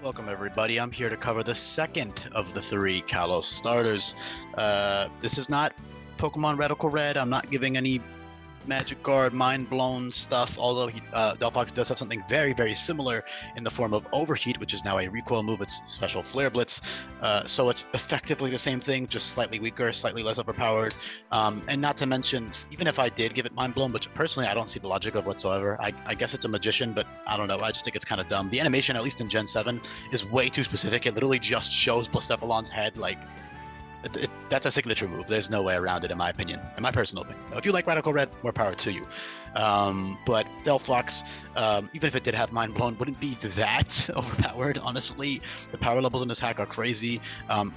Welcome everybody. I'm here to cover the second of the three Kalos starters. This is not Pokemon Radical Red. I'm not giving any Magic Guard mind-blown stuff, although Delphox does have something very, very similar in the form of Overheat, which is now a recoil move. It's special Flare Blitz. So it's effectively the same thing, just slightly weaker, slightly less overpowered. And not to mention, even if I did give it mind-blown, which personally I don't see the logic of whatsoever, I guess it's a magician, but I don't know. I just think it's kind of dumb. The animation, at least in Gen 7, is way too specific. It literally just shows Blacephalon's head, like, that's a signature move. There's no way around it, in my opinion, in my personal opinion. If you like Radical Red, more power to you. But Delphox, even if it did have Mind Blown, wouldn't be that overpowered, honestly. The power levels in this hack are crazy.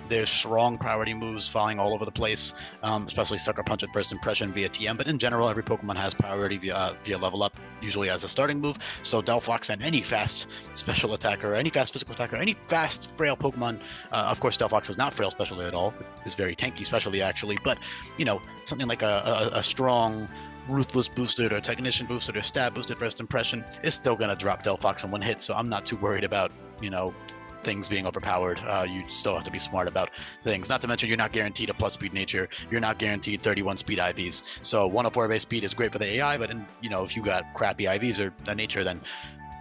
There's strong priority moves falling all over the place, especially Sucker Punch at first impression via TM. But in general, every Pokemon has priority via level up, usually as a starting move. So Delphox and any fast special attacker, any fast physical attacker, any fast frail Pokemon, of course Delphox is not frail specially at all. Is very tanky specially actually, but you know, something like a strong Ruthless boosted or Technician boosted or Stab boosted first impression is still going to drop Delphox in one hit, so I'm not too worried about, you know, things being overpowered. You still have to be smart about things. Not to mention, you're not guaranteed a plus speed nature. You're not guaranteed 31 speed IVs. So 104 base speed is great for the AI, but you know, if you got crappy IVs or a nature, then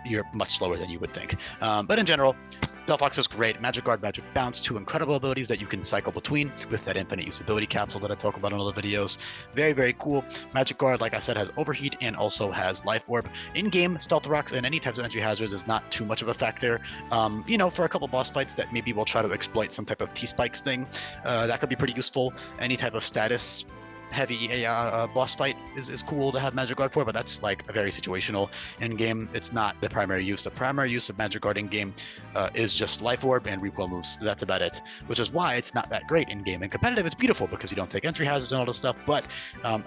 you're much slower than you would think. But in general, Delphox is great. Magic Guard, Magic Bounce, two incredible abilities that you can cycle between with that infinite usability capsule that I talk about in other videos. Very, very cool. Magic Guard, like I said, has Overheat and also has Life Orb. In-game, Stealth Rocks and any types of entry hazards is not too much of a factor. You know, for a couple boss fights that maybe we'll try to exploit some type of T-Spikes thing, that could be pretty useful. Any type of status heavy boss fight is cool to have Magic Guard for, but that's like a very situational in game. It's not the primary use. The primary use of Magic Guard in game is just Life Orb and recoil moves. That's about it, which is why it's not that great in game. In competitive, it's beautiful because you don't take entry hazards and all this stuff, but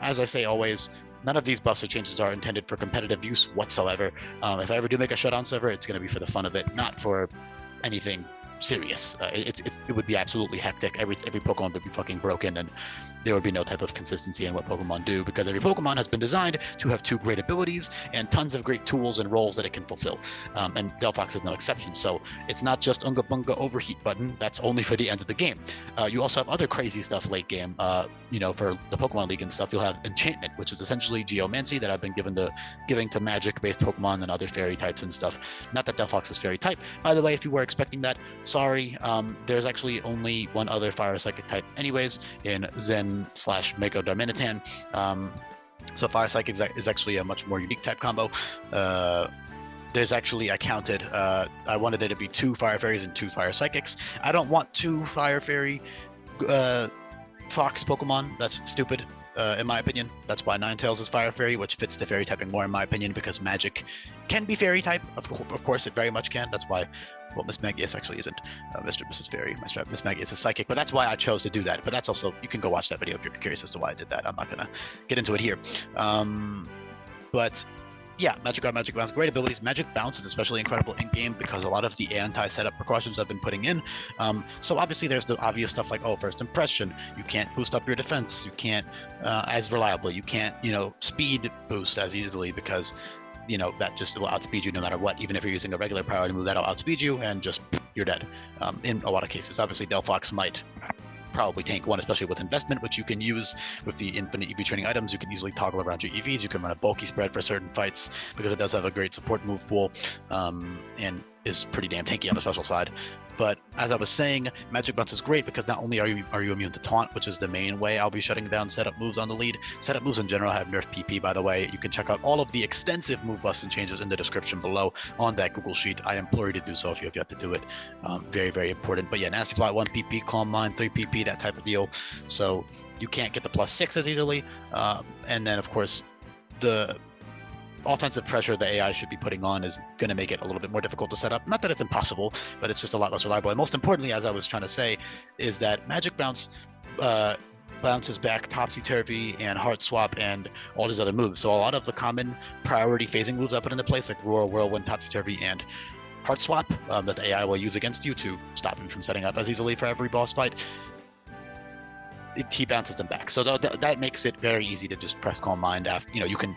as I say always, none of these buffs or changes are intended for competitive use whatsoever. If I ever do make a shutdown server, it's going to be for the fun of it, not for anything serious. It would be absolutely hectic. Every Pokemon would be fucking broken, and there would be no type of consistency in what Pokemon do, because every Pokemon has been designed to have two great abilities and tons of great tools and roles that it can fulfill. And Delphox is no exception. So it's not just Unga Bunga Overheat button. That's only for the end of the game. You also have other crazy stuff late game. You know, for the Pokemon League and stuff, you'll have Enchantment, which is essentially Geomancy that I've been giving to Magic-based Pokemon and other fairy types and stuff. Not that Delphox is fairy type. By the way, if you were expecting that, sorry. There's actually only one other Fire Psychic type anyways in Zen/Mako Darmanitan. So Fire Psychic is actually a much more unique type combo. There's actually, I counted, I wanted there to be 2 Fire Fairies and 2 Fire Psychics. I don't want 2 Fire Fairy Fox Pokemon. That's stupid, in my opinion. That's why Ninetales is Fire Fairy, which fits the Fairy typing more, in my opinion, because Magic can be Fairy type. Of course, it very much can. That's why, well, Miss Magius actually isn't Mr. and Mrs. Fairy. Miss Magius is Psychic, but that's why I chose to do that. But that's also, you can go watch that video if you're curious as to why I did that. I'm not going to get into it here. But yeah, Magic Guard, Magic Bounce, great abilities. Magic Bounce is especially incredible in-game because a lot of the anti-setup precautions I've been putting in. So obviously there's the obvious stuff like, oh, first impression. You can't boost up your defense. You can't as reliably. You can't, you know, speed boost as easily because, you know, that just will outspeed you no matter what. Even if you're using a regular priority move, that'll outspeed you and just you're dead. In a lot of cases, obviously Delphox might probably tank one, especially with investment, which you can use with the infinite EV training items. You can easily toggle around your EVs. You can run a bulky spread for certain fights because it does have a great support move pool and is pretty damn tanky on the special side. But as I was saying, Magic Bounce is great because not only are you immune to Taunt, which is the main way I'll be shutting down setup moves on the lead. Setup moves in general have nerfed PP, by the way. You can check out all of the extensive move buffs and changes in the description below on that Google Sheet. I implore you to do so if you have yet to do it. Very, very important. But yeah, Nasty Plot, 1 PP, Calm Mind, 3 PP, that type of deal. So you can't get the +6 as easily. And then, of course, the offensive pressure the AI should be putting on is going to make it a little bit more difficult to set up. Not that it's impossible, but it's just a lot less reliable. And most importantly, as I was trying to say, is that Magic Bounce bounces back Topsy-Turvy and Heart Swap and all these other moves. So a lot of the common priority phasing moves I put into place, like Roar, Whirlwind, Topsy-Turvy, and Heart Swap, that the AI will use against you to stop him from setting up as easily for every boss fight, he bounces them back. So that makes it very easy to just press Calm Mind after, you know, you can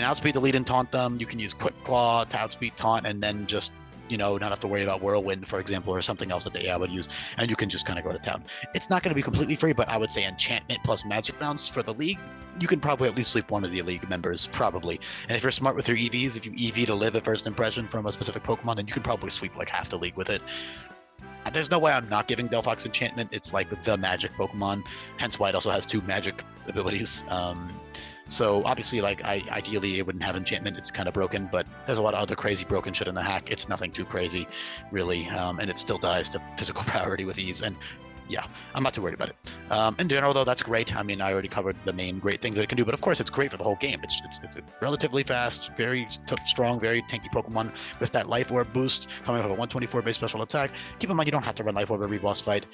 outspeed the lead and taunt them. You can use Quick Claw to outspeed taunt and then just you know, not have to worry about Whirlwind, for example, or something else that the AI would use, and you can just kind of go to town. It's not going to be completely free, but I would say enchantment plus magic bounce for the league, you can probably at least sweep one of the league members, probably. And if you're smart with your EVs, if you EV to live at first impression from a specific Pokemon, then you can probably sweep like half the league with it. There's no way I'm not giving Delphox enchantment. It's like the magic Pokemon, hence why it also has 2 magic abilities. So obviously, like, ideally it wouldn't have enchantment. It's kind of broken, but there's a lot of other crazy broken shit in the hack. It's nothing too crazy, really, and it still dies to physical priority with ease. And yeah, I'm not too worried about it. In general, though, that's great. I mean, I already covered the main great things that it can do, but of course, it's great for the whole game. It's a relatively fast, very strong, very tanky Pokemon with that Life Orb boost coming off of a 124 base special attack. Keep in mind, you don't have to run Life Orb every boss fight.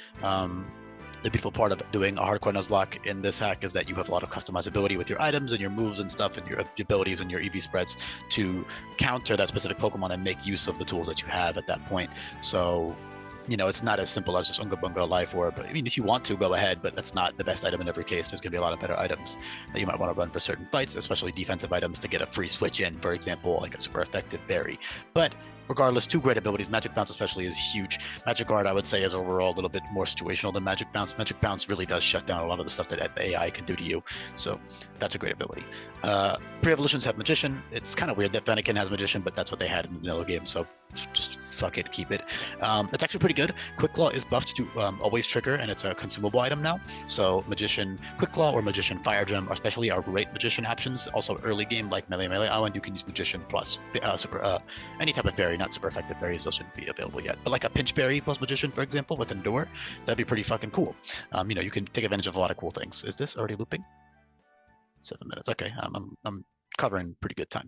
The beautiful part of doing a hardcore Nuzlocke in this hack is that you have a lot of customizability with your items and your moves and stuff and your abilities and your EV spreads to counter that specific Pokemon and make use of the tools that you have at that point. So, you know, it's not as simple as just Unga Bunga Life Orb. But I mean, if you want to, go ahead, but that's not the best item in every case. There's going to be a lot of better items that you might want to run for certain fights, especially defensive items to get a free switch in, for example, like a super effective berry. But regardless, 2 great abilities. Magic Bounce especially is huge. Magic Guard, I would say, is overall a little bit more situational than Magic Bounce. Magic Bounce really does shut down a lot of the stuff that the AI can do to you. So that's a great ability. Pre-evolutions have Magician. It's kind of weird that Fennekin has Magician, but that's what they had in the vanilla game. So just fuck it, keep it. It's actually pretty good. Quick Claw is buffed to always trigger, and it's a consumable item now. So Magician Quick Claw or Magician Fire Gem especially are great Magician options. Also early game, like Melee Island, you can use Magician plus any type of fairy, not super effective berries. Those shouldn't be available yet. But like a Pinch Berry plus Magician, for example, with Endure, that'd be pretty fucking cool. You know, you can take advantage of a lot of cool things. Is this already looping? 7 minutes. Okay, I'm covering pretty good time.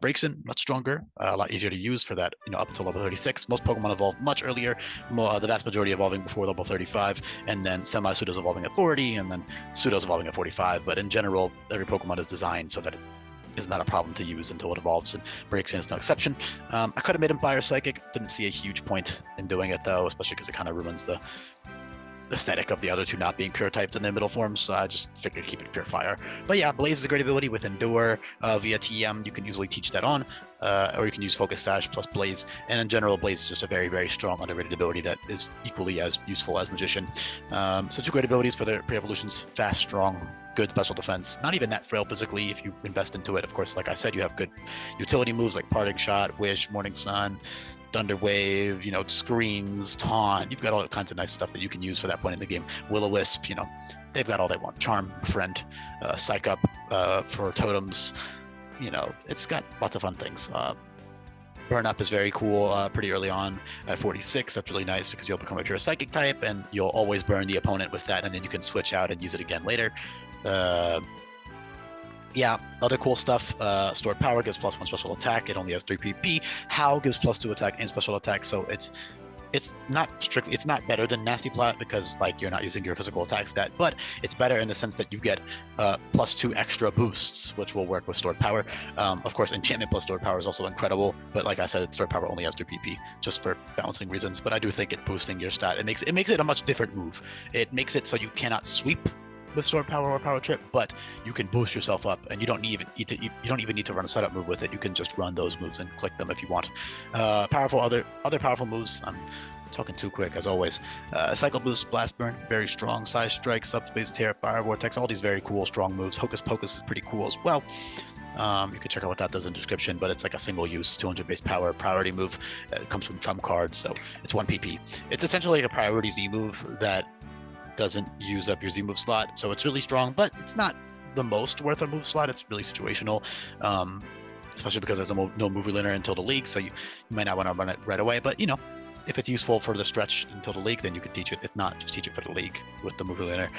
Breaks in much stronger, a lot easier to use for that, you know, up until level 36. Most Pokemon evolve much earlier, the vast majority evolving before level 35, and then semi-pseudos evolving at 40, and then pseudos evolving at 45. But in general, every Pokemon is designed so that it is not a problem to use until it evolves, and Breaks in is no exception. I could have made him Fire Psychic. Didn't see a huge point in doing it, though, especially because it kind of ruins the aesthetic of the other 2 not being pure typed in their middle forms, so I just figured to keep it pure fire. But yeah, Blaze is a great ability with Endure via TM. You can usually teach that on, or you can use Focus Sash plus Blaze. And in general, Blaze is just a very, very strong underrated ability that is equally as useful as Magician. So 2 great abilities for the pre-evolutions: fast, strong, good special defense. Not even that frail physically if you invest into it. Of course, like I said, you have good utility moves like Parting Shot, Wish, Morning Sun, Thunder Wave, you know, Screens, Taunt. You've got all kinds of nice stuff that you can use for that point in the game. Will-O-Wisp, you know, they've got all they want. Charm, Friend, Psych Up for totems. You know, it's got lots of fun things. Burn Up is very cool pretty early on at 46. That's really nice because you'll become a pure Psychic type and you'll always burn the opponent with that, and then you can switch out and use it again later. Yeah, other cool stuff. Stored Power gives +1 special attack. It only has 3 PP. How gives +2 attack and special attack. So it's not strictly, it's not better than Nasty Plot because like you're not using your physical attack stat, but it's better in the sense that you get +2 extra boosts, which will work with Stored Power. Of course, Enchantment plus Stored Power is also incredible, but like I said, Stored Power only has 3 PP just for balancing reasons. But I do think it boosting your stat, it makes it a much different move. It makes it so you cannot sweep with Stored Power or Power Trip, but you can boost yourself up, and you don't even need to run a setup move with it. You can just run those moves and click them if you want. Other powerful moves. I'm talking too quick as always. Cycle Boost, Blast Burn, very strong. Size Strike, Subspace Tear, Fire Vortex, all these very cool strong moves. Hocus Pocus is pretty cool as well. You can check out what that does in the description, but it's like a single use 200 base power priority move. It comes from trump cards, so it's 1 PP. It's essentially like a priority Z move that doesn't use up your Z move slot, so it's really strong, but it's not the most worth a move slot. It's really situational, especially because there's no move learner until the league, so you might not want to run it right away, but you know, if it's useful for the stretch until the league, then you could teach it. If not, just teach it for the league with the move learner.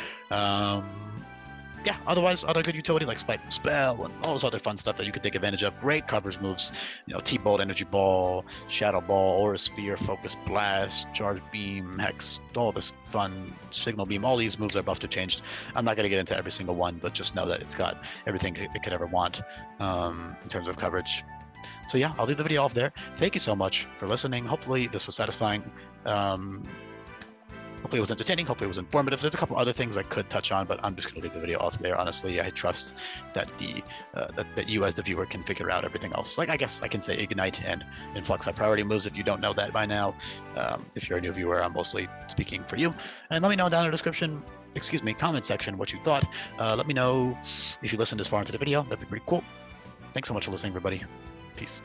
Yeah, otherwise, other good utility like Spike Spell and all this other fun stuff that you could take advantage of. Great covers moves, you know, T-Bolt, Energy Ball, Shadow Ball, Aura Sphere, Focus Blast, Charge Beam, Hex, all this fun, Signal Beam. All these moves are buffed or changed. I'm not going to get into every single one, but just know that it's got everything it could ever want in terms of coverage. So yeah, I'll leave the video off there. Thank you so much for listening. Hopefully this was satisfying. Hopefully it was entertaining. Hopefully it was informative. There's a couple other things I could touch on, but I'm just going to leave the video off there. Honestly, I trust that that you as the viewer can figure out everything else. Like, I guess I can say Ignite and Influx are priority moves if you don't know that by now. If you're a new viewer, I'm mostly speaking for you. And let me know down in the description, comment section what you thought. Let me know if you listened this far into the video. That'd be pretty cool. Thanks so much for listening, everybody. Peace.